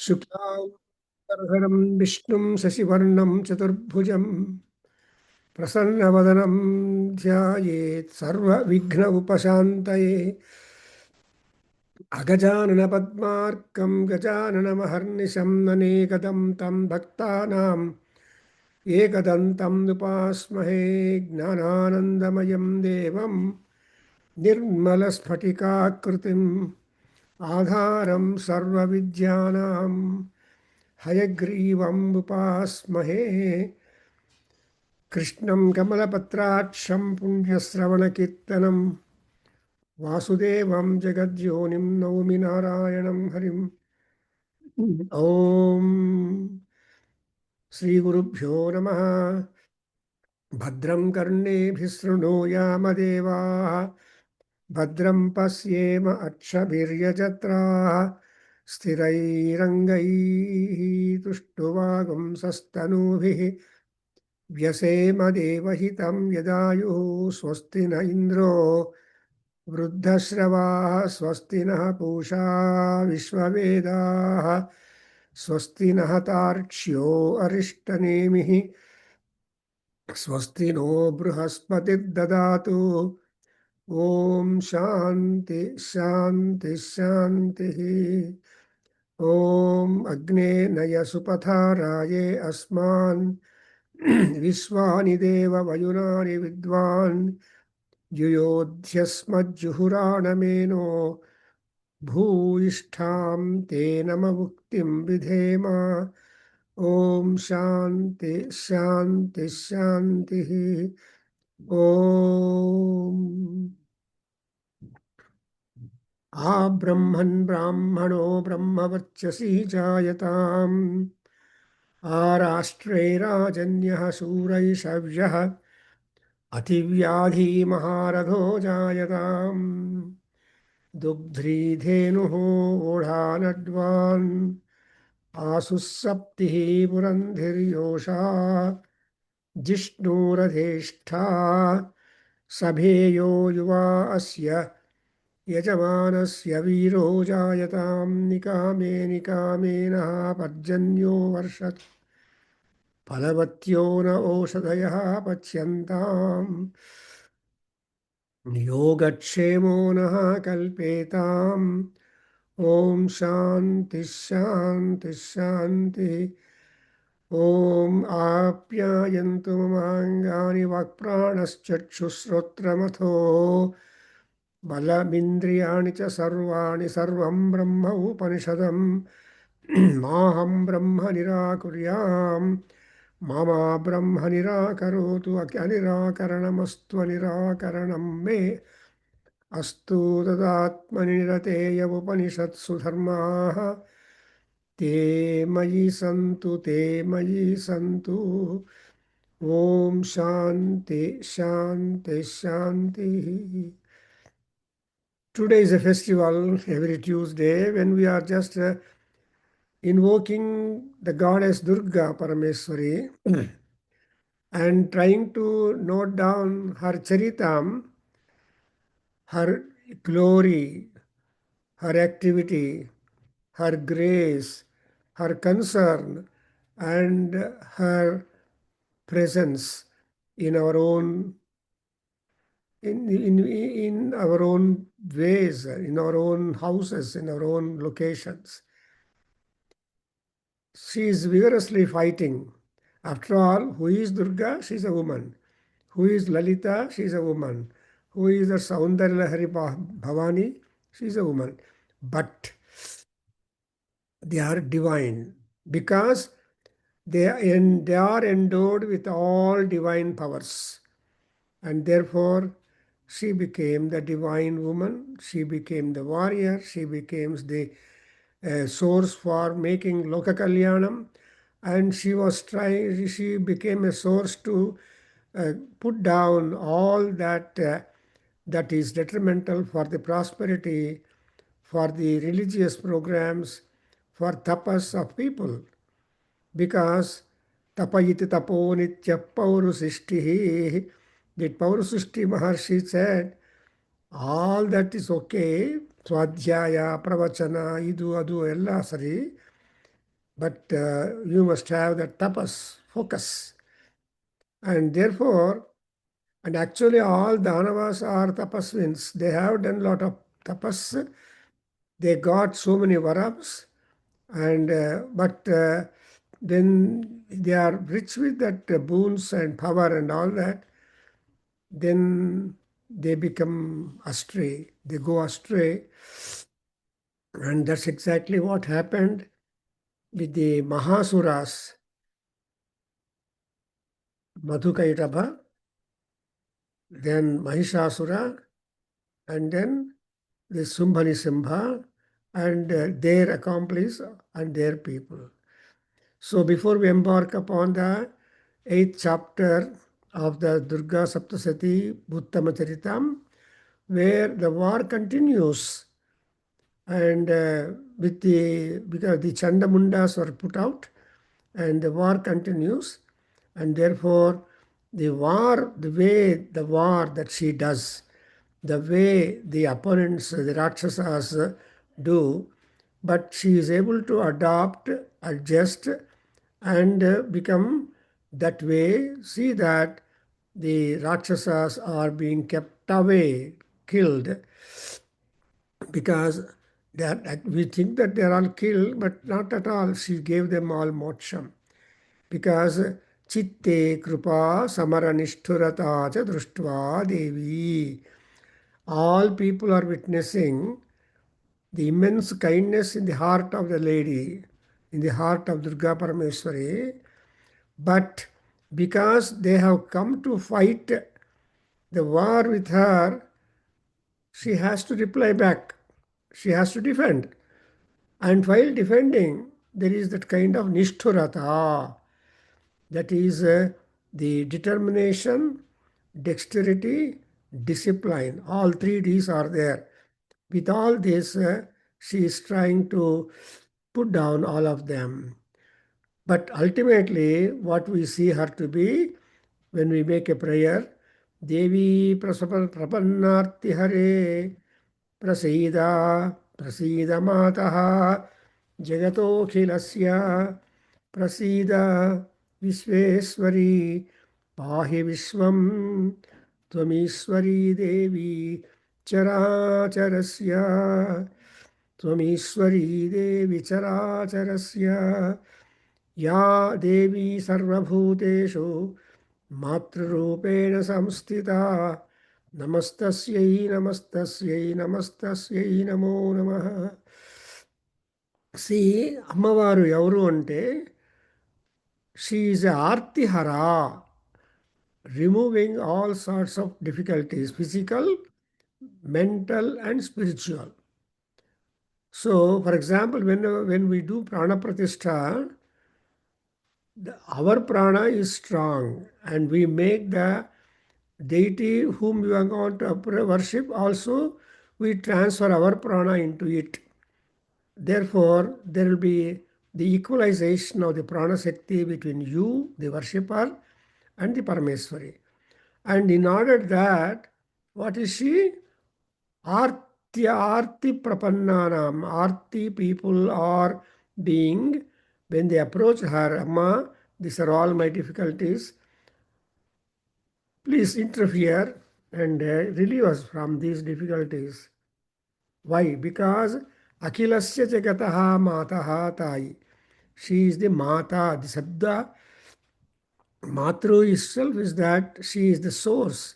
शुक्लांबरधरं विष्णुं शशिवर्णं चतुर्भुजं प्रसन्नवदनं ध्यायेत् सर्वविघ्न उपशान्तये अगजाननपद्मार्कं गजाननमहर्निशम् अनेकदं तं भक्तानाम् एकदन्तम् उपास्महे ज्ञानानन्दमयं देवं निर्मलस्फटिकाकृतिम् आधारं सर्वविद्यानां हयग्रीवम् उपास्महे कृष्णं कमलपत्राक्षं पुण्यश्रवणकीर्तनं वासुदेवं जगद्योनिं नौमि नारायणं हरिम् ॐ श्रीगुरुभ्यो नमः। भद्रं कर्णेभिः शृणुयामदेवाः भद्रं पश्येम अक्षभिर्यजत्राः स्थिरैरङ्गैः तुष्टुवागुंसस्तनूभिः व्यसेम देवहितं यदायुः स्वस्ति न इन्द्रो वृद्धश्रवाः स्वस्ति नः पूषा विश्ववेदाः स्वस्ति नः तार्क्ष्यो अरिष्टनेमिः स्वस्ति नो बृहस्पतिर्ददातु ॐ शान्ति शान्ति शान्तिः। ॐ अग्ने नय सुपथाराये अस्मान् विश्वानि देव वयुनानि विद्वान् युयोध्यस्मज्जुहुराणमेनो भूयिष्ठां ते नममुक्तिं विधेम। ॐ शान्ति शान्ति शान्तिः। ॐ आब्रह्मन् ब्राह्मणो ब्रह्मवर्चसि जायताम् आराष्ट्रैराजन्यः शूरैषव्यः अतिव्याधी महारथो जायताम् दुग्ध्रीधेनुः ओढानड्वान् आसुः सप्तिः पुरन्धिर्योषा जिष्णुरधेष्ठा सभेयो युवा अस्य यजमानस्य वीरो जायतां निकामे निकामेनः पर्जन्यो वर्षत् फलवत्यो न ओषधयः पच्यन्ताम् योगक्षेमो नः कल्पेताम् ॐ शान्ति शान्ति शान्तिः। ॐ आप्यायन्तु ममाङ्गानि वाक्प्राणश्चक्षुश्रोत्रमथो बलमिन्द्रियाणि च सर्वाणि सर्वं ब्रह्म उपनिषदं माहं ब्रह्म निराकुर्याम् मा ब्रह्म निराकरोतु अनिराकरणमस्तु निराकरणं मे अस्तु तदात्मनि निरतेय उपनिषत्सु धर्माः ते मयि सन्तु ते मयि सन्तु। ॐ शान्ति शान्ति शान्तिः। Today is a festival every Tuesday when we are just invoking the goddess Durga Parameswari and trying to note down her charitam, her glory, her activity, her grace, her concern, and her presence in our own in our own ways, in our own houses, in our own locations. She is vigorously fighting. After all, who is Durga? She is a woman. Who is Lalita? She is a woman. Who is the Saundarya Lahari Bhavani? She is a woman. But they are divine because they are endowed with all divine powers. And therefore, she became the divine woman. She became the warrior. She became the source for making Loka Kalyanam. And she became a source to put down all that that is detrimental for the prosperity, for the religious programs, for tapas of people. Because tapayiti tapo nitya paurusishtihi, that Paurusishti Maharshi said, all that is okay, Swadhyaya, Pravachana, Idu, Adu, ella sari, but you must have the tapas, focus. And therefore, and actually all Danavas are tapasvins. They have done a lot of tapas. They got so many varams, and but when they are rich with that boons and power and all that, then they become astray. They go astray, and that's exactly what happened with the Mahasuras, Madhukaitabha, then Mahishasura, and then the Sumbhani Simbha, and their accomplice and their people. So before we embark upon the eighth chapter of the Durga Saptasati Bhuttama Charitam, where the war continues, and with the because the Chandamundas were put out, and the war continues, and therefore the way the war that she does, the way the opponents, the Rakshasas do, but she is able to adopt, adjust, and become that way. See that the Rakshasas are being kept away, killed, because we think that they are all killed, but not at all. She gave them all moksham. Because chitte krupa samaranishthurata cha društva devi. All people are witnessing the immense kindness in the heart of the lady, in the heart of Durga Parameswari. But because they have come to fight the war with her, she has to reply back. She has to defend. And while defending, there is that kind of nishthurata. That is the determination, dexterity, discipline. All three Ds are there. With all this, she is trying to put down all of them. But ultimately, what we see her to be when we make a prayer, Devi Prapannarti Hare Prasida Prasida Mataha Jagatokhilesya Prasida Visveswari Pahi Vishwam Tvamishwari Devi Characharasya Tvamishwari Devi Characharasya Ya Devi Sarvabhuteshu Matrurupena Samstita Namastasyai Namastasyai Namastasyai Namo Namaha. See, అమ్మవారు ఎవరు అంటే she is a artihara, removing all sorts of difficulties, physical, mental, and spiritual. So, for example, when we do prana pratishtha, our prana is strong, and we make the deity whom we are going to worship also, we transfer our prana into it. Therefore, there will be the equalization of the prana shakti between you, the worshipper, and the Parameswari. And in order that, what is she? Arti Prapannanam. Arti people are being, when they approach her, Amma, these are all my difficulties. Please interfere and relieve us from these difficulties. Why? Because Akhilasya Jagataha Mataha Tai. She is the Mata. The Sabda Matru itself is that she is the source.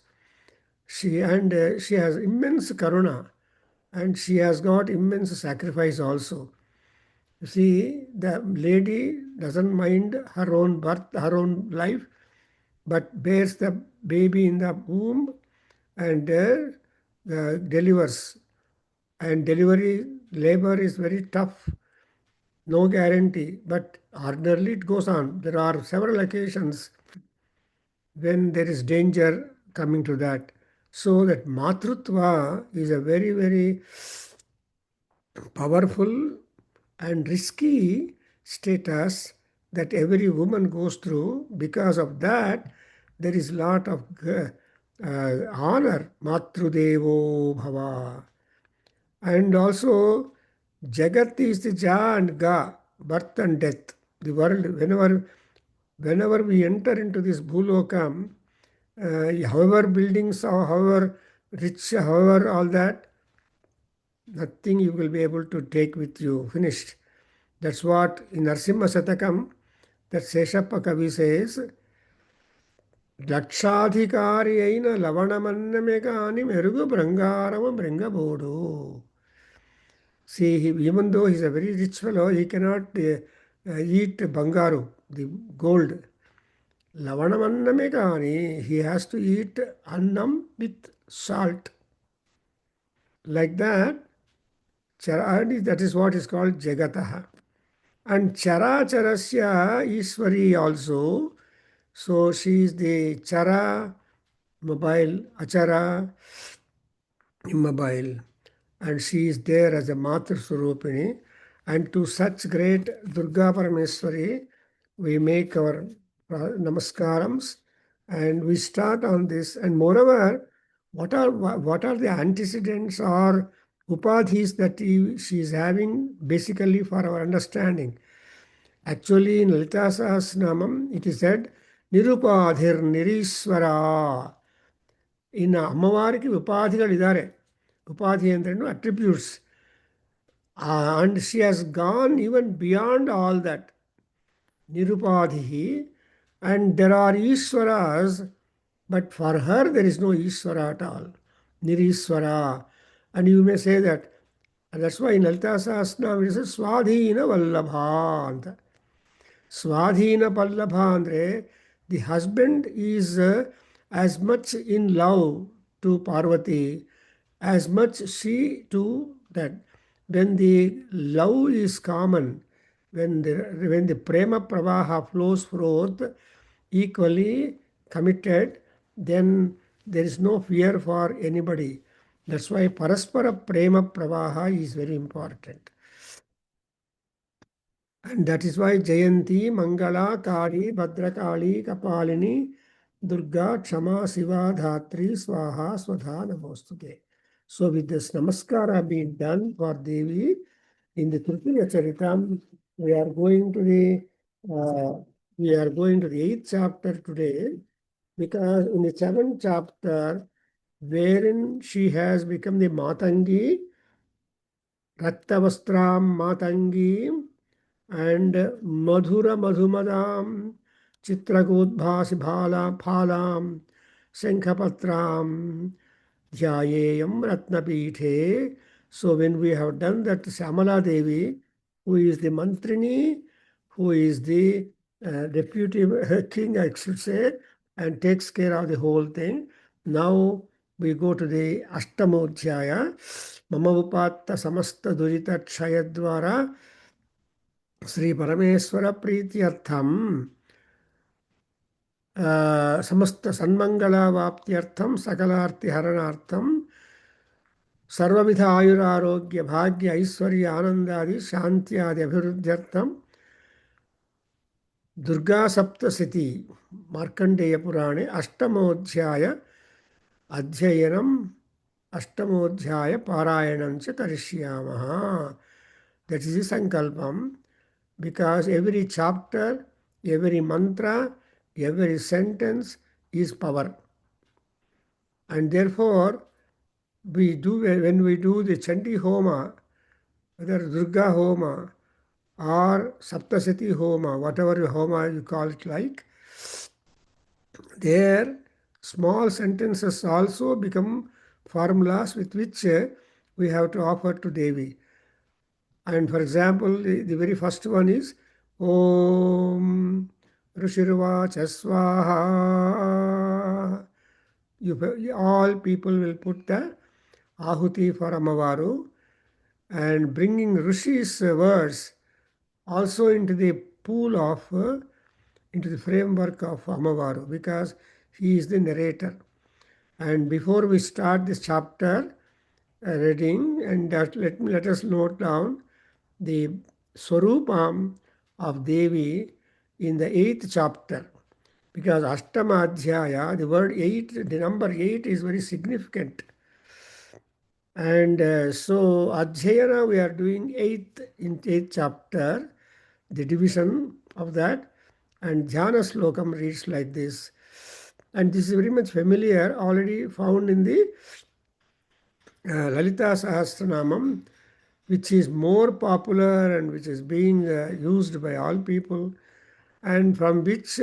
She has immense karuna, and she has got immense sacrifice also. You see, the lady doesn't mind her own birth, her own life, but bears the baby in the womb and delivers. And delivery labor is very tough, no guarantee, but ordinarily it goes on. There are several occasions when there is danger coming to that. So that Matrutva is a very, very powerful and risky status that every woman goes through. Because of that, there is a lot of honor, Matrudevo Bhava. And also, Jagat is the Ja and Ga, birth and death. The world, whenever we enter into this bhulokam, however buildings or however rich, however all that, nothing you will be able to take with you. Finished. That's what in Narsimha Satakam, that Seshappa Kavi says, లక్షాధికారి అయిన లవణమన్నమే కాని మెరుగు బృంగారము బృంగబోడు. See, even though he's a very rich fellow, he cannot eat bangaru, the gold. Lavanamanname kaani, he has to eat annam with salt. Like that, that is what is called Jagataha. And Characharasya Ishwari also. So she is the Chara, mobile, Achara, immobile. And she is there as a Matru Swarupini. And to such great Durga Parameswari, we make our namaskarams and we start on this. And moreover, what are the antecedents or upadhis that she is having basically for our understanding? Actually, in Lalita Sahasranamam, it is said, Nirupadhir Niriswara. In ಅಮ್ಮವಾರಿಗೆ ಉಪಾಧಿಗಳಿದ್ದಾರೆ. ಉಪಾಧಿ ಅಂದ್ರೇನು attributes. And she has gone even beyond all that. Nirupadhi. And there are Ishwaras, but for her there is no Ishwara at all. Niriswara. And you may say that. And that's why in Lalita Sahasranam it says Swadhina Vallabha ಅಂತ. Swadhina Pallabha andre, the husband is as much in love to Parvati as much she to that. When the love is common, when the prema pravaha flows forth equally committed, then there is no fear for anybody. That's why paraspara prema pravaha is very important. And that is why Jayanti, Mangala, Kali, Bhadrakali, Kapalini, Durga, Kshama, Shiva, Dhatri, Swaha, Swadha, Namostute. So with this namaskara being done for Devi, in the Tritiya Charitam, we are going to the 8th chapter today, because in the 7th chapter, wherein she has become the Matangi, Rattavastram Matangi, and Madhura Madhumadam, Chitragodbhasi Phalam, Shankapatram, Dhyayeyam Ratnapithe. So when we have done that, Shyamala Devi, who is the Mantrini, who is the deputy king, I should say, and takes care of the whole thing. Now we go to the Ashtamodhyaya, Mama Upatta Samasta Durita Kshayadvara, Sri Parameswara Prityartham, Samasta Sanmangala Vaptyartham, Sakalarti Haranartham, Sarvabhidha Ayurarogya Bhagya Aishwarya Anandadi Shantyadi Abhiruddhyartham, Durga Saptasati, Markandeya Purane, Ashtamodhyaya, Adhyayanam, Ashtamodhyaya Parayanam cha Karishyamaha. That is the Sankalpam, because every chapter, every mantra, every sentence is power. And therefore, when we do the Chandi Homa, whether Durga Homa or Saptasati Homa, whatever Homa you call it like, there small sentences also become formulas with which we have to offer to Devi. And for example, the very first one is Om Rishirvacha Swaha. All people will put the Ahuti for Amavaru, and bringing Rishi's words also into the pool of, into the framework of Amavaru, because he is the narrator. And before we start this chapter reading, and let us note down the Swarupam of Devi in the 8th chapter, because Ashtama Adhyaya, the word 8, the number 8 is very significant. And so Adhyayana we are doing in 8th chapter. the division of that. And Dhyana Slokam reads like this. And this is very much familiar, already found in the Lalita Sahasranamam, which is more popular and which is being used by all people, and from which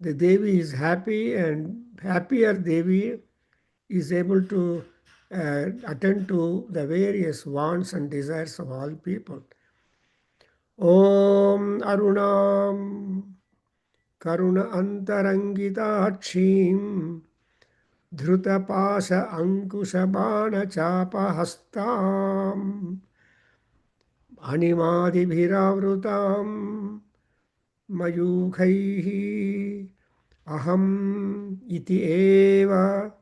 the Devi is happy, and happier Devi is able to attend to the various wants and desires of all people. Om Arunam Karuna Antarangitaakshim Dhrutapasha Ankushabana Chapahastam Animadibhiravrutam Mayukhaihi Aham iti eva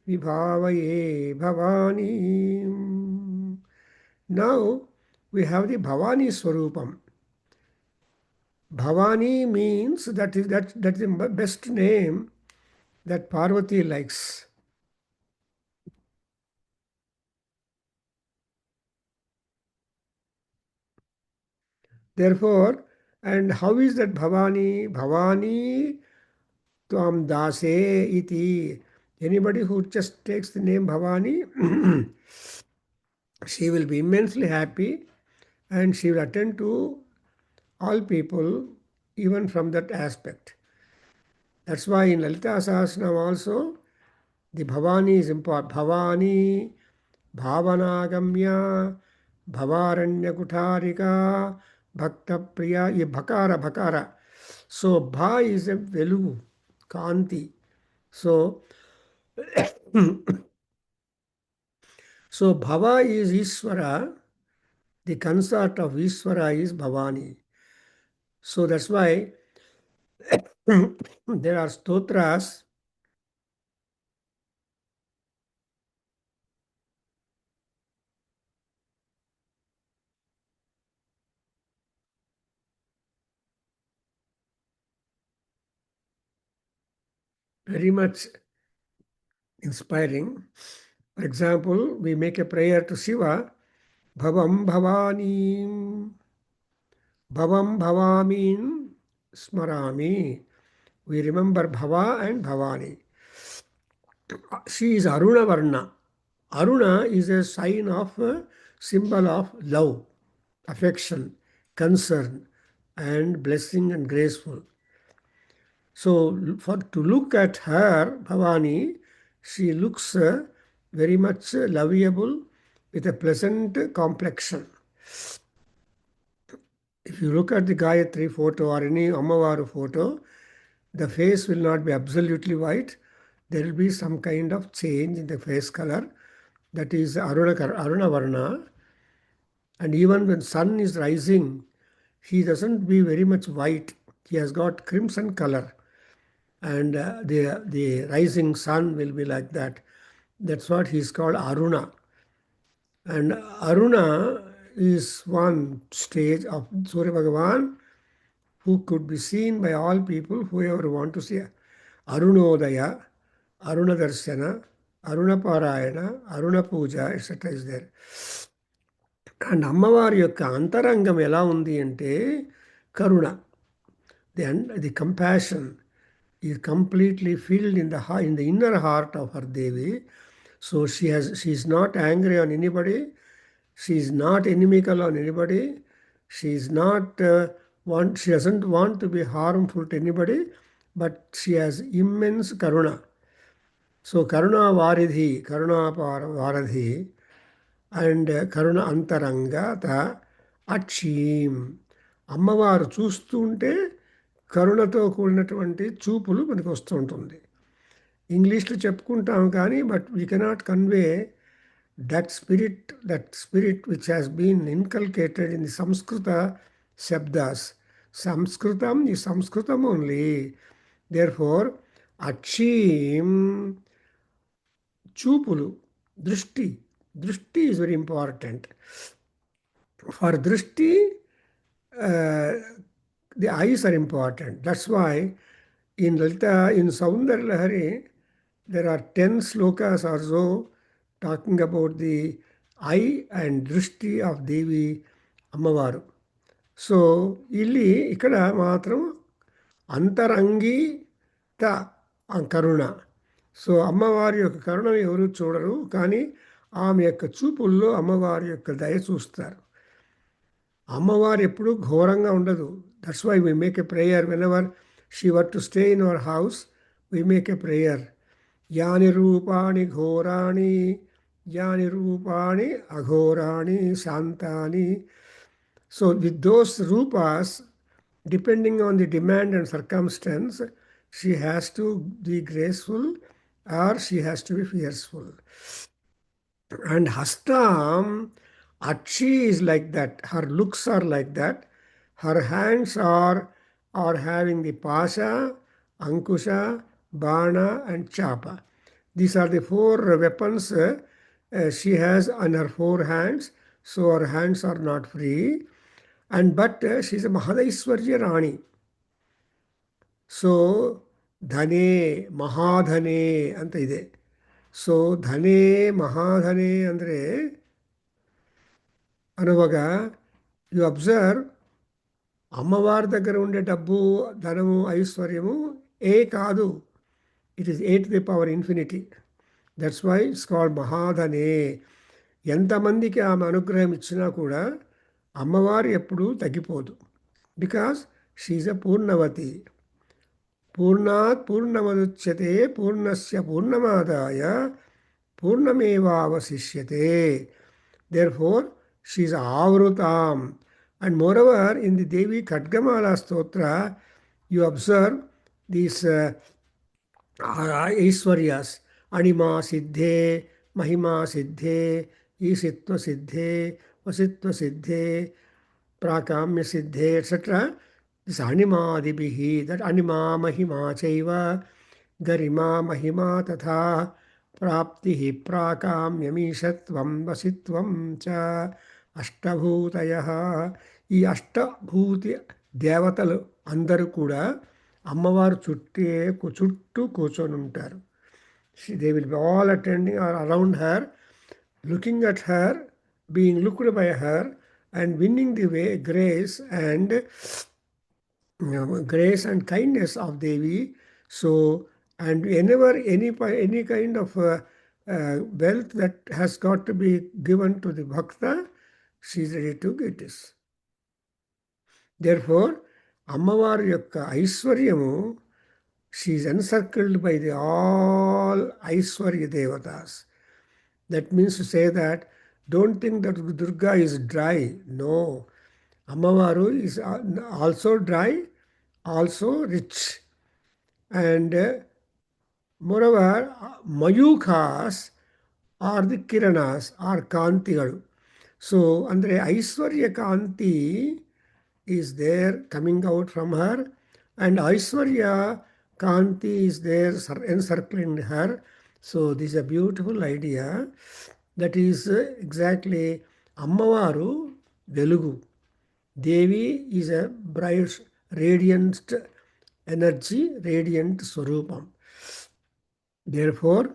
vibhavaye Bhavani. Now we have the Bhavani Swarupam. Bhavani means that is the best name that Parvati likes. Therefore, and how is that Bhavani? Bhavani Tvam Dase iti. Anybody who just takes the name Bhavani, she will be immensely happy and she will attend to all people even from that aspect. That's why in Lalita Sahasranam also the Bhavani is important. Bhavani, Bhavanagamya, Bhavaranya Kutarika, Bhakta Priya, ye Bhakara, Bhakara. So Bha is a Velu, Kanti. So, so Bhava is Ishvara, the consort of Ishvara is Bhavani. So that's why there are stotras very much inspiring. For example, we make a prayer to Shiva, Bhavam Bhavani, Bhavam Bhavamin Smarami. We remember Bhava and Bhavani. She is Aruna Varna. Aruna is a sign of, symbol of love, affection, concern, and blessing and graceful. So, for to look at her, Bhavani, she looks very much lovable with a pleasant complexion. If you look at the Gayatri photo or any Ammavaru photo, the face will not be absolutely white. There will be some kind of change in the face color. That is Aruna Varna. And even when sun is rising, he doesn't be very much white. He has got crimson color. And the rising sun will be like that. That's what he's called Aruna. And Aruna is one stage of Surya Bhagavan who could be seen by all people, whoever want to see. Arunodaya, Aruna Darshana, Aruna Parayana, Aruna Puja, etc. is there. And అమ్మవారి యొక్క అంతరంగం ఎలా ఉంది అంటే కరుణ, the compassion is completely filled in the inner heart of her Devi. So she is not angry on anybody. She is not inimical on anybody. She is not she doesn't want to be harmful to anybody, but she has immense karuna. So karuna varidhi, karuna varadhi, and కరుణ అంతరంగత అక్షీం. అమ్మవారు చూస్తూ ఉంటే కరుణతో కూడినటువంటి చూపులు మనకు వస్తూ ఉంటుంది. ఇంగ్లీష్లో చెప్పుకుంటాం కానీ but we cannot convey that spirit which has been inculcated in the Sanskrit శబ్దాస్. సంస్కృతం ఈ సంస్కృతం ఓన్లీ. దేర్ ఫోర్ అక్షీం, చూపులు, దృష్టి. Drishti is very important. For drishti, the eyes are important. That's why in Lalita, in Saundar Lahari, there are 10 slokas or so talking about the eye and drishti of Devi Ammavaru. So ఇక్కడ మాత్రం అంతరంగిత కరుణ. So అమ్మవారి యొక్క కరుణను ఎవరు చూడరు, కానీ ఆమె యొక్క చూపుల్లో అమ్మవారి యొక్క దయ చూస్తారు. అమ్మవారు ఎప్పుడు ఘోరంగా ఉండదు. That's why we make a prayer whenever she were to stay in our house. We make a prayer. యాని రూపాణి ఘోరాణి, యాని రూపాణి అఘోరాణి శాంతాని. సో విత్ దోస్ రూపాస్, depending on the demand and circumstance, she has to be graceful or she has to be fearful. And Hastam, Achi is like that. Her looks are like that. Her hands are having the Pasha, Ankusha, Bana, and Chapa. These are the four weapons she has on her four hands. So her hands are not free. But she is a Mahadaiswarya Rani. So ಧನೆ ಮಹಾಧನೆ ಅಂತ ಇದೆ. So ಧನೆ ಮಹಾಧನೆ ಅಂದರೆ ಅನ್ನುವಾಗ you observe, అమ్మవారి దగ్గర ఉండే డబ్బు, ధనము, ఐశ్వర్యము కాదు. It is 8⁻∞. That's why it's called మహాధనే. ఎంతమందికి ఆమె అనుగ్రహం ఇచ్చినా కూడా అమ్మవారు ఎప్పుడూ తగ్గిపోదు. బికాస్ షీఈ్ ఎ పూర్ణవతి. పూర్ణాత్ పూర్ణముదచ్యతే పూర్ణస్య పూర్ణమాదాయ పూర్ణమేవావశిష్యతే. Therefore, she is avrutam. And moreover, in the Devi Khatgamala Stotra, you observe these Aishwaryas. Anima Siddhe, Mahima Siddhe, Isitva Siddhe, Vasitva Siddhe, Prakamya Siddhe, etc. This animadibihi, that anima mahima chaiva, garima mahima tatha, praptihi prakamyamishatvam vasitvam cha అష్టభూతయః. ఈ అష్టభూతి దేవతలు అందరూ కూడా అమ్మవారు చుట్టూ కూర్చొని ఉంటారు. They will be all attending or around her, looking at her, being looked by her, and winning the way grace and kindness of Devi. So, and whenever any kind of wealth that has got to be given to the bhakta, she is ready to get this. Therefore, అమ్మవారి యొక్క ఐశ్వర్యము, she is encircled by the all Aishwarya devatas. That means to say that don't think that Durga is dry. No. Ammavaru is also dry, also rich. And moreover, Mayukhas are the Kiranas, are Kantigalu. So, andre Aishwarya Kanti is there coming out from her, and Aishwarya Kanti is there encircling her. So, this is a beautiful idea. That is exactly Ammavaru Velugu. Devi is a bright, radiant energy, radiant Swarupam. Therefore,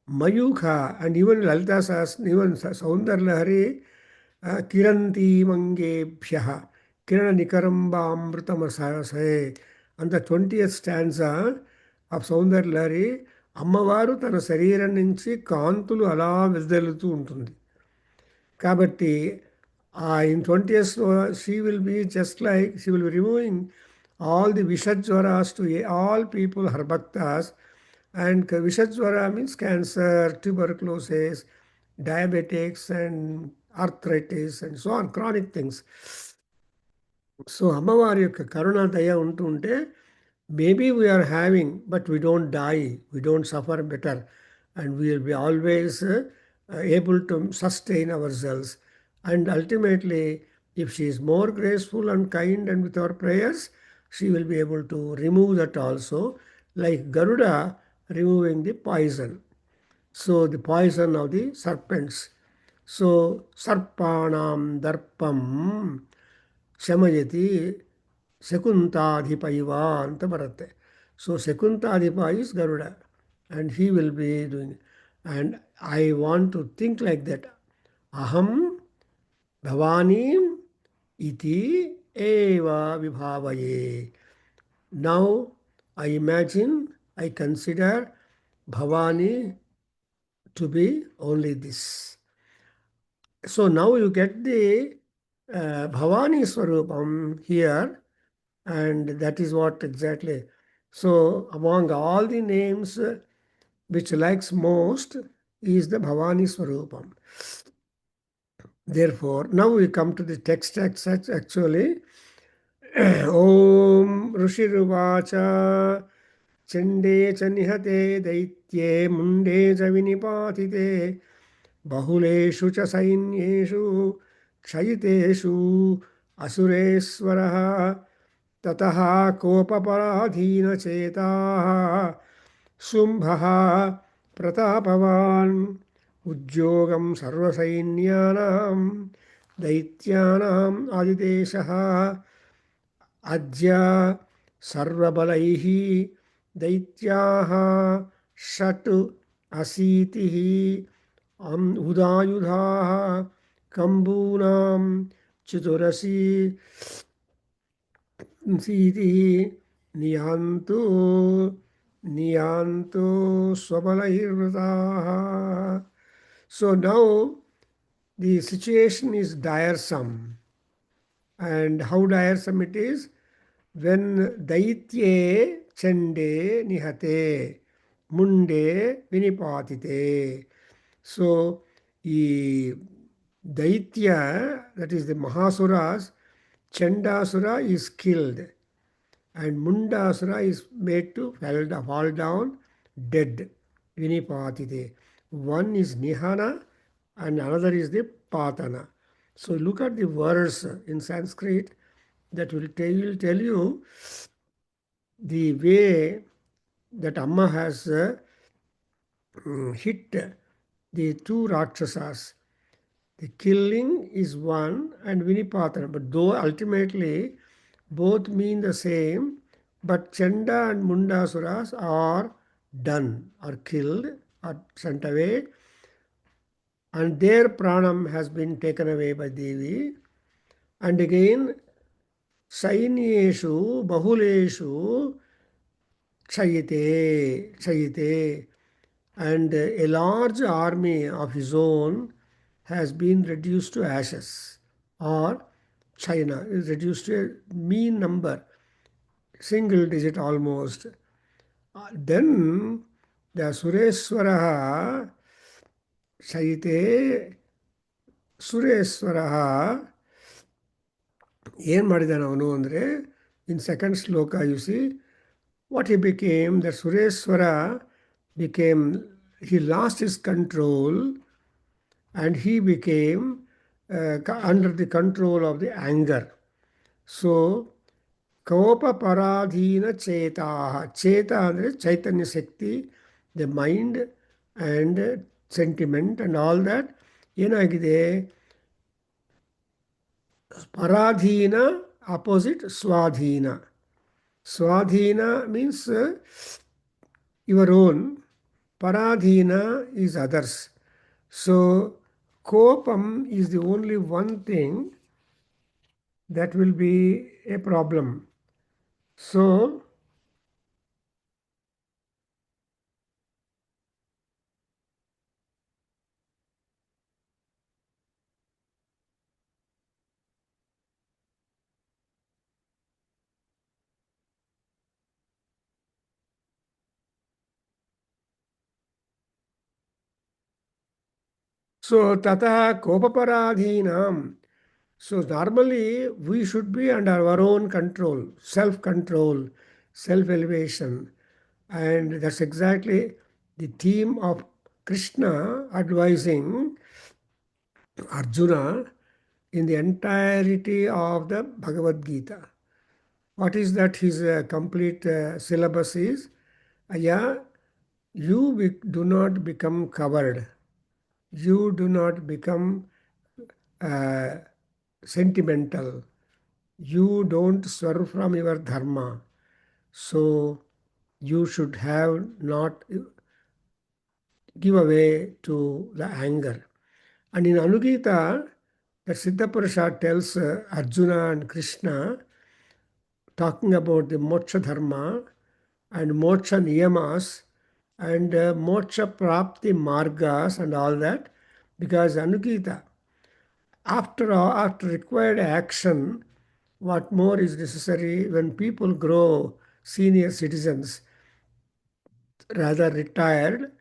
Mayukha and even Lalita Sahasranam, even Saundarlahari, Kiranti Mangebhyaha, Kirana Nikarambamritamasase. And the 20th stanza of Saundarlahari, అమ్మవారు తన శరీరం నుంచి కాంతులు అలా వెదజల్లుతూ ఉంటుంది. కాబట్టి in 20th she will be just like, she will be removing all the Vishajwaras to all people, her bhaktas. And Vishajwara means cancer, tuberculosis, diabetics, and arthritis, and so on, chronic things. So అమ్మవారి యొక్క కరుణ దయ ఉంటుంటే, maybe we are having, but we don't die, we don't suffer better, and we will be always able to sustain ourselves. And ultimately, if she is more graceful and kind and with our prayers, she will be able to remove that also, like Garuda removing the poison. So the poison of the serpents. So sarpanam darpam shamayati Sekuntadhipaiva anta baratte. So Sekuntadhipa is Garuda, and he will be doing. And I want to think like that. Aham Bhavani iti eva vibhavaye. Now I imagine, I consider Bhavani to be only this. So now you get the Bhavani Swarupam here, and that is what exactly. So among all the names which likes most is the Bhavani Swarupam. Therefore, now we come to the text actually. Om Rushiruvacha Chande च निहते दैत्ये मुण्डे च विनिपातिते बहुलेषु च सैन्येषु क्षयितेषु असुरेश्वरः ततः कोपपराधीनचेताः शुम्भः प्रतापवान् उद्योगं सर्वसैन्यानां दैत्यानाम् आदिदेशः अद्य सर्वबलैः दैत्याः षट् अशीतिः उदायुधाः कम्बूनां चतुरशी सीतिः नियान्तु नियान्तु स्वबलैर्वृताः. So now the situation is tiresome. And how tiresome it is? When daitye chande nihate munde vinipatite. So the daitya, that is the Mahasuras, Chandasura is killed and Mundasura is made to fall down dead. Vinipatite. One is Nihana and another is the Patana. So look at the words in Sanskrit that will tell you the way that Amma has hit the two Rakshasas. The killing is one and Vinipatana, but though ultimately both mean the same, but Chanda and Mundasuras are done, are killed, are sent away, and their pranam has been taken away by Devi. And again, Sainyeshu, Bahuleshu, Chayite, and a large army of his own has been reduced to ashes, or China is reduced to a mean number, single digit almost. Then the Sureshwaraha Chayite Sureshwaraha ಏನು ಮಾಡಿದಾನೆ ಅವನು ಅಂದರೆ in second sloka you see what he became, that Sureshwara became, he lost his control and he became under the control of the anger. So Kopa Paradhina Chetaha. Cheta ಅಂದರೆ ಚೈತನ್ಯ ಶಕ್ತಿ, the mind and sentiment and all that ಏನಾಗಿದೆ, ಪರಾಧೀನ opposite swadhina. Swadhina means your own, paradhina is others. So kopam is the only one thing that will be a problem. So tata kopaparadhinam. So normally we should be under our own control, self-control, self-elevation. And that's exactly the theme of Krishna advising Arjuna in the entirety of the Bhagavad Gita. What is that? His complete syllabus is, yeah, you do not become covered. You do not become uh, sentimental. You don't swerve from your dharma. So you should have not give away to the anger. And in Anugita, That Siddha Purusha tells Arjuna and Krishna, talking about the moksha dharma and moksha niyamas and moksha prapti margas and all that, because Anugita, after required action, what more is necessary when people grow senior citizens, rather retired,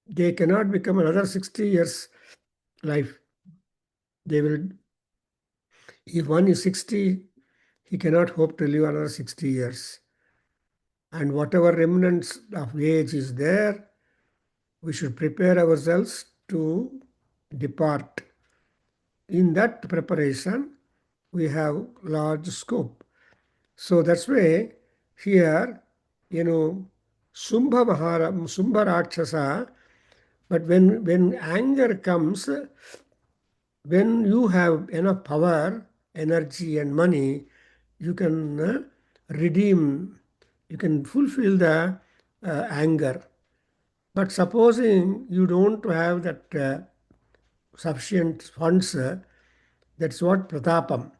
they cannot become another 60 years life. They will, if one is 60, he cannot hope to live another 60 years. And whatever remnants of age is there, we should prepare ourselves to depart. In that preparation, we have large scope. So that's why here, Sumbha Rakshasa, but when anger comes, when you have enough power, energy, and money, you can redeem, you can fulfill the anger. But supposing you don't have that sufficient funds, that's what pratapam.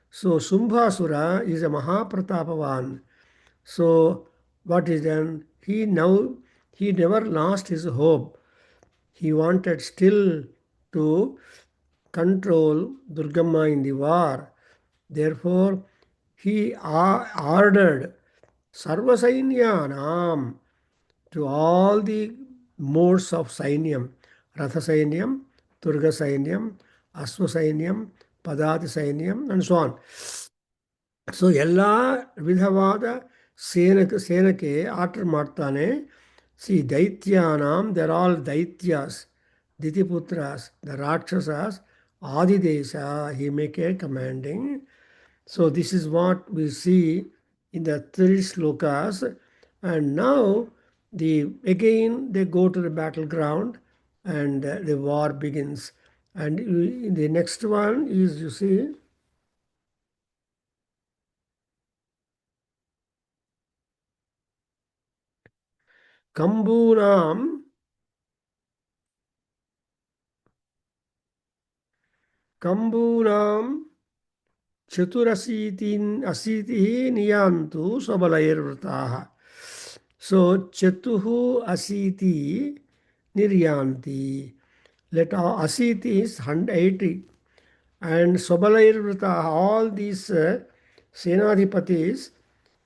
So Sumbhasura is a Mahapratapavan. So what is done? He never lost his hope. He wanted still to control Durgamma in the war. Therefore, he ordered Sarvasainyānām, to all the modes of Sainyam, Ratha Sainyam, Durga Sainyam, Aswa Sainyam, Padati Sainyam, and so on. So, ಎಲ್ಲ ವಿಧವಾದ ಸೇನಕ್ಕೆ order ಮಾಡ್ತಾನೆ. ಸಿ ದೈತ್ಯಾನಾಂ, they're all ದೈತ್ಯಾಸ್, ದಿತಿಪುತ್ರಾಸ್, the Rakshasas, Adidesha, he make a commanding. So this is what we see in the three slokas. And now again they go to the battleground and the war begins. And the next one is, you see, Kambunam Chaturasitihi Niyantu Sabalayirvrtaha. So Chatuhu Asiti Niryanti. Let Asiti is 180. And Sabalayirvrtaha, all these Senadhipatis,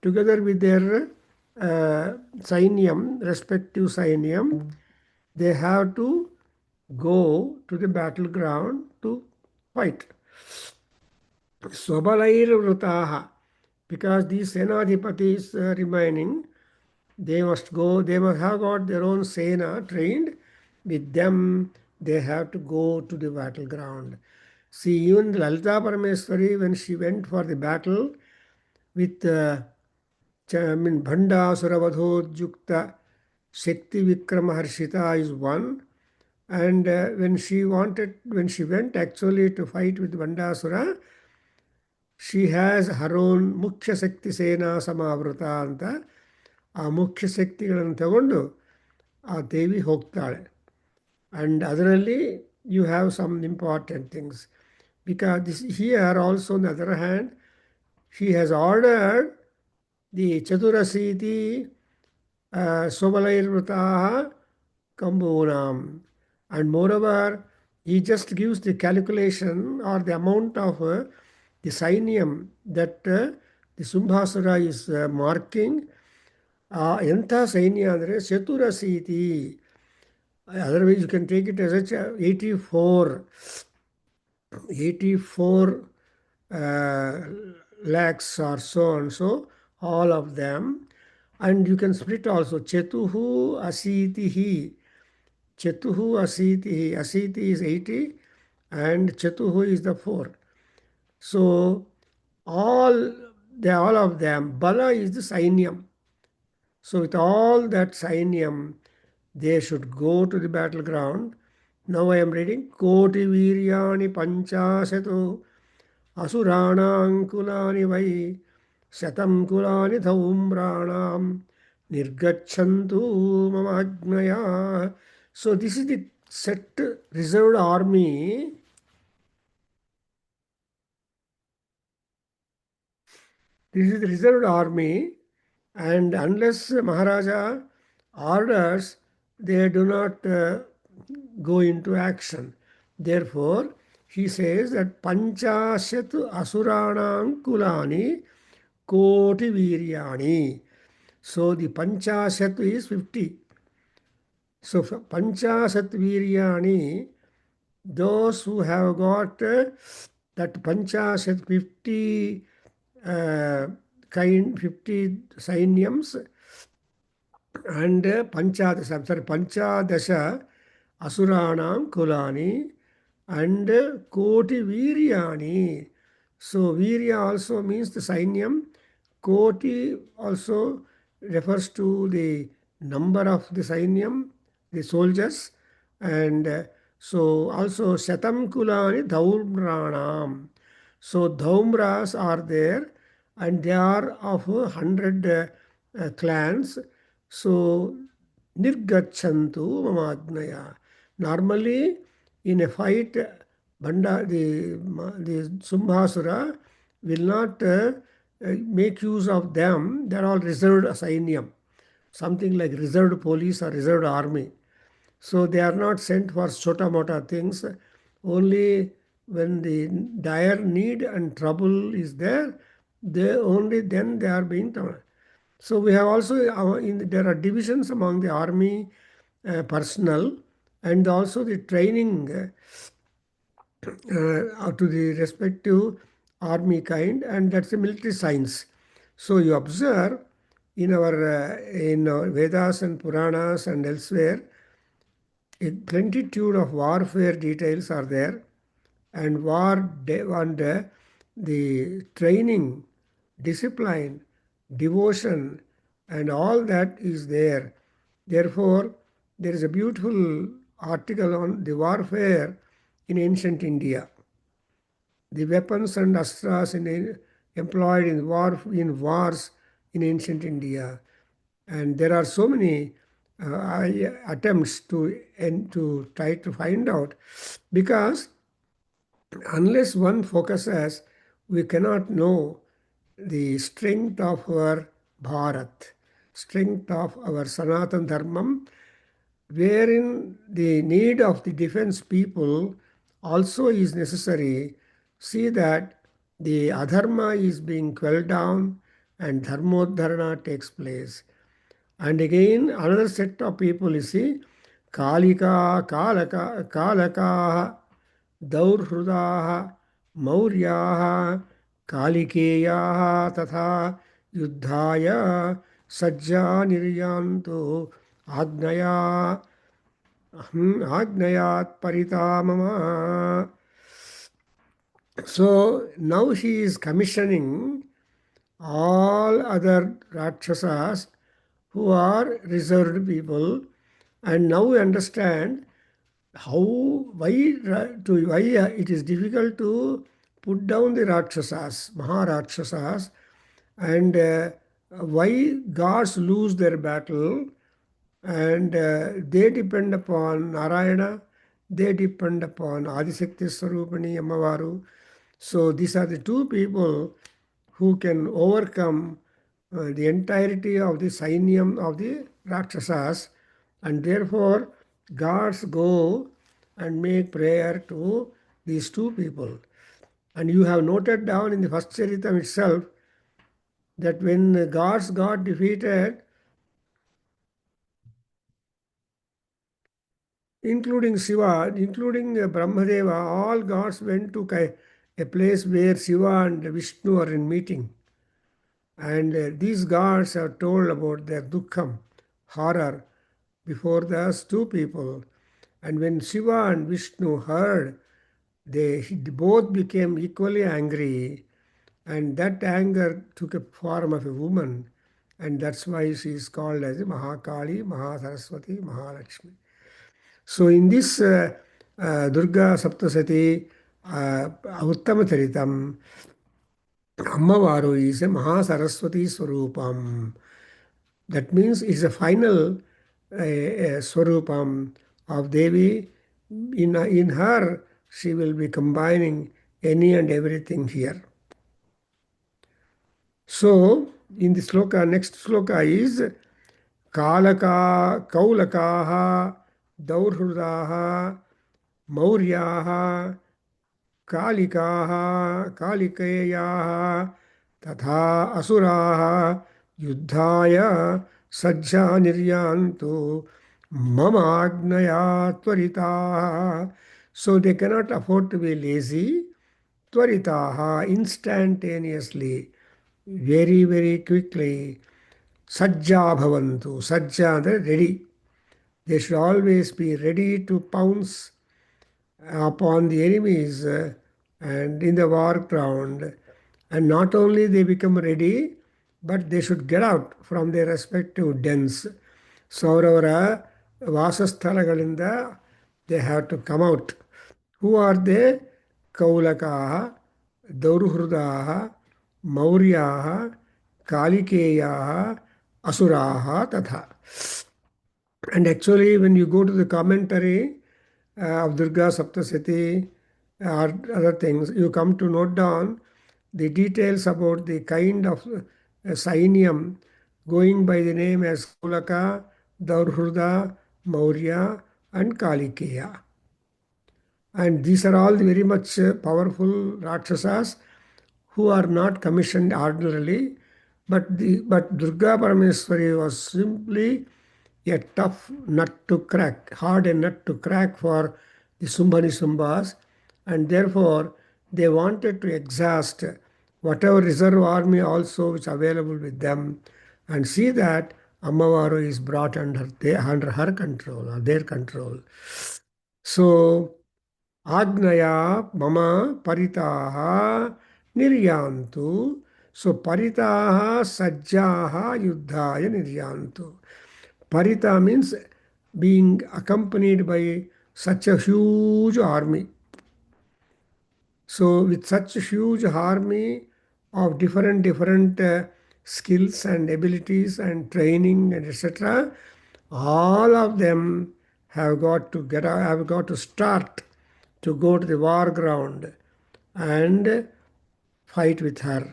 together with their Sainyam, respective Sainyam, they have to go to the battleground to fight. Swabalair Vrutaha, because these Senadhipatis remaining, they must go, they must have got their own Sena trained. With them, they have to go to the battleground. See, even Lalita Parameswari, when she went for the battle with Bhanda Suravadhojukta Shakti Vikrama Harshita is one. And when she went actually to fight with Bandasura, she has her own Mukhya Shakti Sena Samavruta ಅಂತ ಆ ಮುಖ್ಯ ಶಕ್ತಿಗಳನ್ನು ತಗೊಂಡು ಆ ದೇವಿ ಹೋಗ್ತಾಳೆ. And ಅದರಲ್ಲಿ you have some important things. Because here also on the other hand, she has ordered the Chaturasiti Sobalayirvrtaha Kambunam. And moreover, he just gives the calculation or the amount of the Sainyam that the Sumbhasura is marking. ಎಂಥ ಸೈನ್ಯ ಅಂದರೆ ಚತುರಸೀತಿ. Otherwise, you can take it as 84 lakhs or so and so, all of them. And you can split also. Chetuhu asitihi. Chetuhu asitihi. Asiti is 80 and Chetuhu is the 4. So all of them, Bala is the Sainyam. So with all that Sainyam, they should go to the battleground. Now I am reading Koti Viryani Panchasatu Asuranam Kulani Vai Shatam Kulani Dhaumranam Nirgachantu Mamagnaya. So this is the set reserved army This is the reserved army, and unless Maharaja orders, they do not go into action. Therefore, he says that Panchashat Asuranam Kulani Koti Viryani. So the Panchashat is 50. So Panchashat Viryani, those who have got that Panchashat 50 50 sainyams and Panchadasha Asuranam Kulani and Koti Viryani. So Virya also means the sainyam. Koti also refers to the number of the sainyam, the soldiers. And so also Shatam Kulani Dhaumranam. So Dhaumras are there and they are of 100 clans. So Nirgachantu Mamagnaya. Normally, in a fight, the Sumbhasura will not make use of them. They are all reserved sainyam, something like reserved police or reserved army. So they are not sent for chota mota things. Only when the dire need and trouble is there, they only then they are being done. So we have also there are divisions among the army personnel and also the training to the respective army kind, and that's a military science. So you observe in our Vedas and Puranas and elsewhere, a plenitude of warfare details are there, and the training, discipline, devotion, and all that is there. Therefore, there is a beautiful article on the warfare in ancient India. The weapons and astras employed in wars in ancient India, and there are so many attempts to try to find out, because unless one focuses, we cannot know the strength of our Bharat, strength of our Sanatan Dharmam, wherein the need of the defense people also is necessary. See that the adharma is being quelled down and dharmodharana takes place. And again, another set of people, you see, Kalaka, Daurhrudaha, Mauryaha, Kalikeyaha, Tatha, Yuddhaya, Sajja Niryanto, Agnaya, Agnayat Paritamama. So now she is commissioning all other Rakshasas who are reserved people, and now we understand why it is difficult to put down the Rakshasas, Maharakshasas, and why gods lose their battle, and they depend upon Narayana, they depend upon Adishakti Swarupani Ammavaru. So these are the two people who can overcome the entirety of the Sainyam of the Rakshasas, and therefore gods go and make prayer to these two people. And you have noted down in the first Charitam itself that when the gods got defeated, including Shiva, including Brahmadeva, all gods went to a place where Shiva and Vishnu are in meeting. And these gods are told about their dukkham, horror, before those two people. And when Shiva and Vishnu heard, they both became equally angry. And that anger took a form of a woman. And that's why she is called as Mahakali, Mahasaraswati, Mahalakshmi. So in this Durga Saptasati Uttama Charitam, Ammavaru is a Mahasaraswati Swarupam. That means it's a final Swarupam of Devi. In her, she will be combining any and everything here. So, in the sloka, next sloka is Kalaka, Kaulakaha, Daurhudaha, Mauryaha, Kalikaha, Kalikeyaha, Tatha Asuraha, Yuddhaya, Sajja Niryantu, Mama Agnaya Tvaritaha. So they cannot afford to be lazy. Tvaritaha, instantaneously, very, very quickly. Sajja bhavantu. Sajja ಅಂದರೆ ready. They should always be ready to pounce upon the enemies and in the war ground. And not only they become ready, but they should get out from their respective dens. So ಅವರವರ ವಾಸಸ್ಥಳಗಳಿಂದ they have to come out. Who are they? ಕೌಲಕಾಹ, ದೌರ್ಹೃದಾಹ, ಮೌರ್ಯಾಹ, ಕಾಲಿಕೇಯಾಹ, ಅಸುರಾಹ ತಥಾ. And actually, when you go to the commentary of Durga Saptasati or other things, you come to note down the details about the kind of Sainiam going by the name as Kulaka, Daurhruda, Maurya, and Kalikeya. And these are all very much powerful Rakshasas who are not commissioned ordinarily, but Durga Parameswari was simply a tough nut to crack, hard a nut to crack for the Sumbhani Sumbhas, and therefore they wanted to exhaust whatever reserve army also which available with them, and see that Ammavaru is brought under her control or their control. So Agnaya mama paritaha niryantu. So paritaha sajjaha yuddhaya niryantu. Parita means being accompanied by such a huge army. So with such a huge army of different skills and abilities and training and etc., all of them have got to start to go to the war ground and fight with her.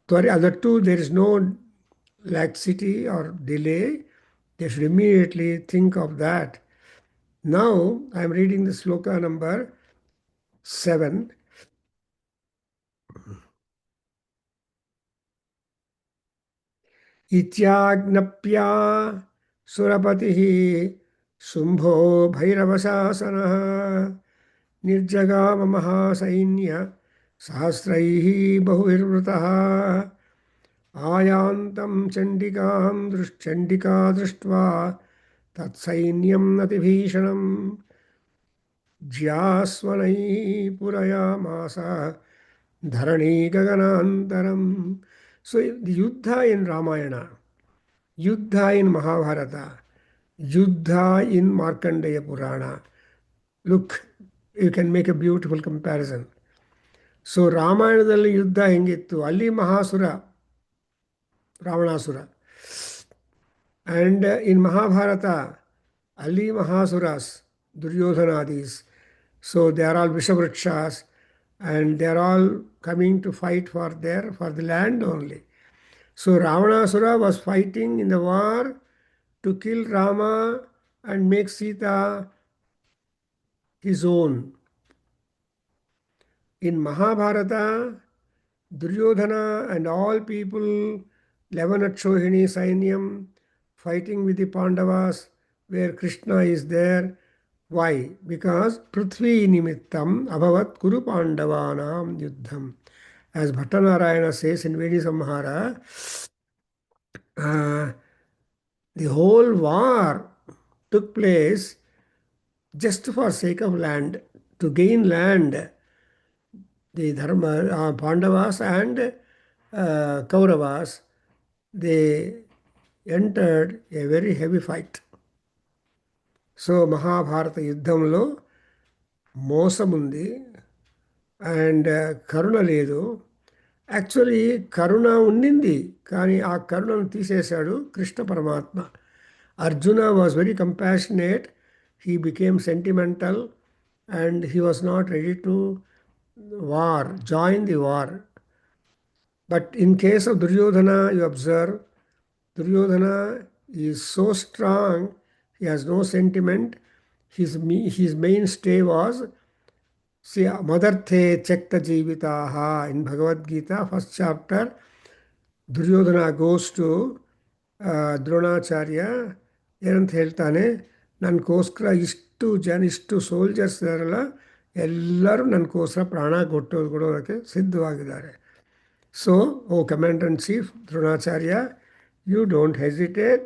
For other two, there is no laxity or delay. They should immediately think of that. Now I am reading the sloka number 7. इत्याज्ञप्या सुरपतिः शुम्भो भैरवशासनः निर्जगाममहासैन्य सहस्रैः बहुभिर्वृतः आयान्तं Chandika दृष्ट्वा तत्सैन्यम् अतिभीषणम् ज्यास्वनैः पुरयामास धरणी गगनान्तरम्. So the Yuddha in Ramayana, Yuddha in Mahabharata, Yuddha in Markandeya Purana. Look, you can make a beautiful comparison. So ರಾಮಾಯಣದಲ್ಲಿ ಯುದ್ಧ ಹೆಂಗಿತ್ತು, ಅಲ್ಲಿ ಮಹಾಸುರ Ravanasura. And in Mahabharata, Ali Mahasuras, Duryodhanadis. So they are all Vishavrakshas and they are all coming to fight for the land only. So Ravanasura was fighting in the war to kill Rama and make Sita his own. In Mahabharata, Duryodhana and all people, 11 Akshohini Sainyam, fighting with the Pandavas, where Krishna is there. Why? Because Prithvi Nimittam Abhavat Kuru Pandavanam Yuddham. As Bhattanarayana says in Vedi Samhara, the whole war took place just for sake of land, to gain land. The Pandavas and Kauravas, they entered a very heavy fight. So Mahabharata యుద్ధంలో మోసం ఉంది and కరుణ లేదు. Actually కరుణ ఉండింది, కానీ ఆ కరుణను తీసేశాడు కృష్ణ పరమాత్మ. Arjuna was very compassionate, he became sentimental and he was not ready to join the war. But in case of Duryodhana, you observe, Duryodhana is so strong, he has no sentiment. His mainstay was, see, Madarthe Chekta Jivitaha in Bhagavad Gita, first chapter. Duryodhana goes to Dronacharya ಏನಂತ ಹೇಳ್ತಾನೆ, ನನಗೋಸ್ಕರ ಇಷ್ಟು soldiers ಇದಾರಲ್ಲ, ಎಲ್ಲರೂ ನನಗೋಸ್ಕರ ಪ್ರಾಣ ಕೊಡೋದಕ್ಕೆ ಸಿದ್ಧವಾಗಿದ್ದಾರೆ. So O commander in chief Dronacharya, you don't hesitate,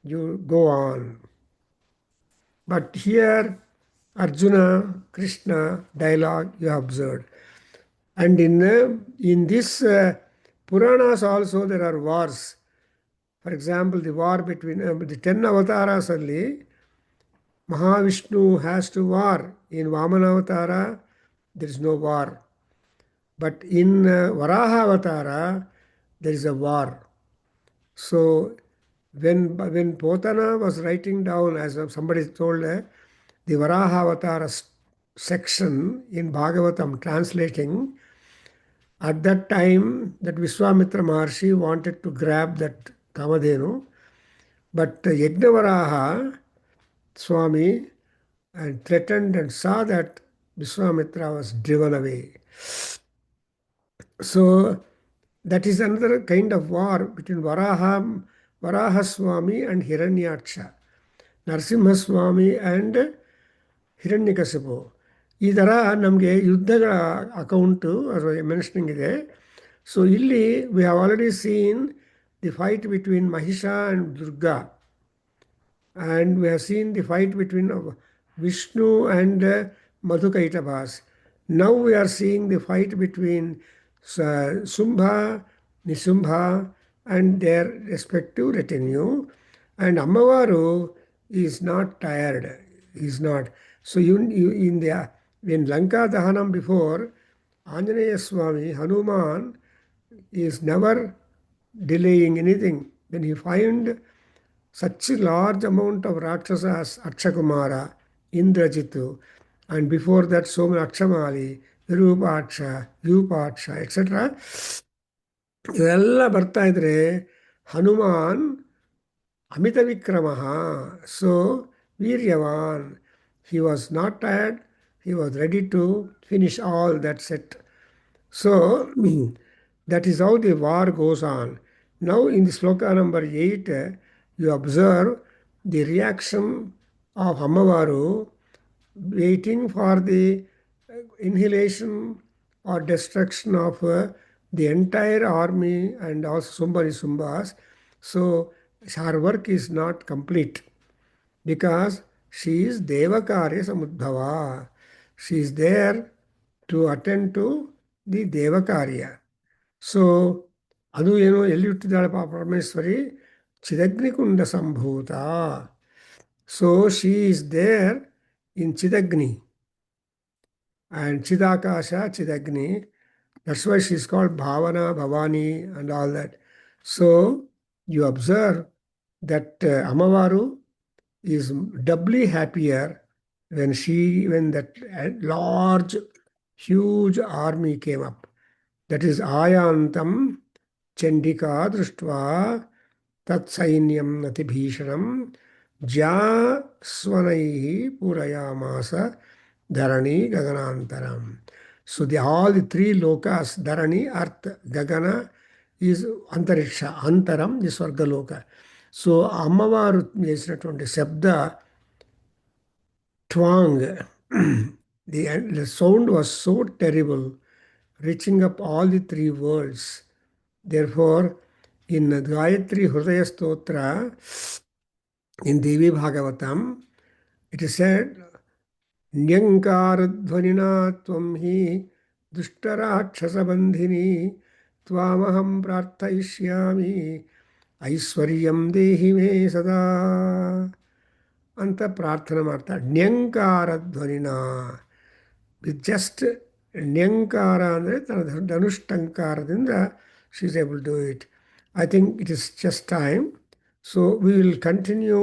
you go on. But here, Arjuna, Krishna dialogue you have observed. And in this Puranas also there are wars. For example, the war between the 10 avatars only, Mahavishnu has to war. In Vamana avatara, there is no war. But in Varaha avatara, there is a war. So when Potana was writing down, as somebody told, the Varaha avatara section in Bhagavatam translating, at that time that Vishwamitra Maharshi wanted to grab that Kamadhenu, but Yajnavaraha Swami threatened and saw that Vishwamitra was driven away. So that is another kind of war between Varaha Swami and Hiranyaksha, Narasimha Swami and Hiranyakashipu. ಈ ಥರ ನಮಗೆ ಯುದ್ಧಗಳ account mentioning ಇದೆ. So ಇಲ್ಲಿ we have already seen the fight between Mahisha and Durga, and we have seen the fight between Vishnu and Madhukaitabhas. Now we are seeing the fight between Shumbha, Nishumbha and their respective retinue. And Ammavaru is not tired, is not. So in Lanka Dahanam before, Anjaneya Swami, Hanuman, is never delaying anything. When he find such a large amount of Rakshasas, Akshakumara, Indrajitu, and before that so many Akshamali, Virupaksha, Yupaksha, etc. ಇವೆಲ್ಲ ಬರ್ತಾ ಇದ್ರೆ ಹನುಮಾನ್ ಅಮಿತ ವಿಕ್ರಮಃ, so ವೀರ್ಯವಾನ್. He was not tired. He was ready to finish all that set. So that is how the war goes on. Now in the sloka number 8, you observe the reaction of Ammavaru waiting for the annihilation or destruction of the entire army and also Sumbani Sumbas. So her work is not complete because she is Devakarya Samudbhava. She is there to attend to the Devakarya. So, ಅದು ಏನು ಎಲ್ಲಿ ಹುಟ್ಟಿದಾಳೆ ಪರಮೇಶ್ವರಿ? ಚಿದಗ್ನಿಕುಂಡ ಸಂಭೂತ. So she is there in Chidagni and Chidakasha, Chidagni. That's why she is called Bhavana, Bhavani and all that. So, you observe that Amavaru is doubly happier when that large, huge army came up. That is Ayantam Chandika Društva Tat Sainyam Natibhishanam Jasvanaihi Purayamasa Dharani Gaganantaram. So all the three lokas, Dharani, Earth, Gagana is Antariksha, Antaram is Swargaloka. So అమ్మవారు చేసినటువంటి శబ్ద twang, the sound was so terrible, reaching up all the three worlds. Therefore in Gayatri Hrudaya Stotra in Devi Bhagavatam it is said, న్యంకారధ్వనినా త్వం హి దుష్టరాక్షసబంధిని త్వామహం ప్రార్థయిష్యామి ಐಶ್ವರ್ಯಂ ದೇಹಿ ಮೇ ಸದಾ ಅಂತ ಪ್ರಾರ್ಥನೆ ಮಾಡ್ತಾರೆ. ನ್ಯಂಕಾರ ಧ್ವನಿನ, ವಿತ್ ಜಸ್ಟ್ ನ್ಯಂಕಾರ ಅಂದರೆ ತನ್ನ ಧನುಷ್ಟಂಕಾರದಿಂದ she is able to do it. I think it is just time. So we will continue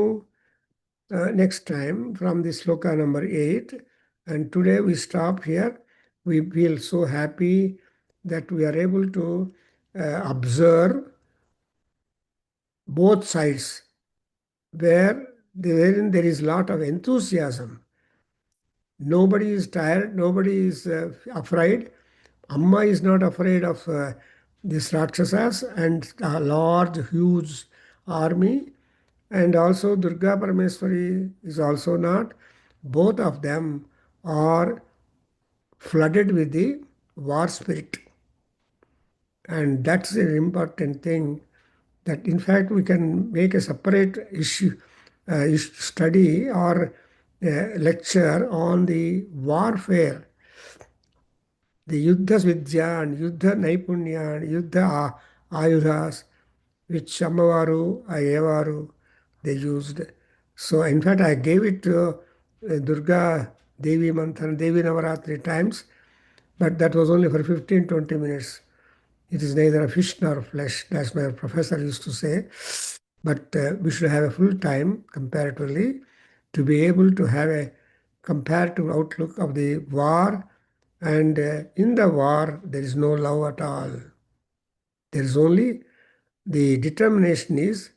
next time from the sloka number 8. And today we stop here. We feel so happy that we are able to observe both sides, wherein there is lot of enthusiasm. Nobody is tired, nobody is afraid. Amma is not afraid of these Rakshasas and a large, huge army. And also Durga Parameswari is also not. Both of them are flooded with the war spirit. And that's an important thing, that in fact we can make a separate study or lecture on the warfare, the Yuddha Vidya and Yuddha Naipunya and Yuddha Ayudhas, which Ammavaru, Ayevaru, they used. So in fact I gave it to Durga Devi Manthan, Devi Navaratri times, but that was only for 15-20 minutes. It is neither a fish nor flesh, as my professor used to say. But we should have a full time comparatively to be able to have a comparative outlook of the war. And in the war, there is no love at all. There is only the determination is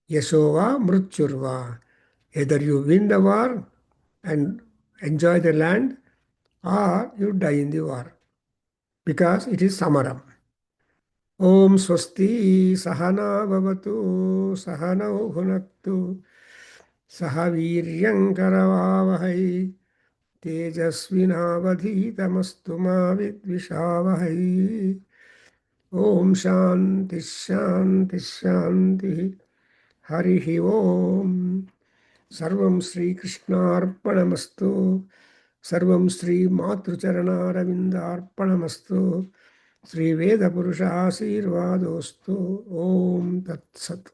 Yashova Mrutyurva. Either you win the war and enjoy the land, or you die in the war, because it is Samaram. Om Swasti Sahana Bhavatu Sahanau Bhunaktu Sahaviryam Karavavahai Tejasvinavadhitamastu ma vidvishavahai. Om Shanti Shanti Shanti. Harihi Om. Sarvam Sri Krishnarpanamastu. Sarvam Sri Matrucharanaravindarpanamastu. Sri Veda Purusha Asirvadostu. Om Tat Sat.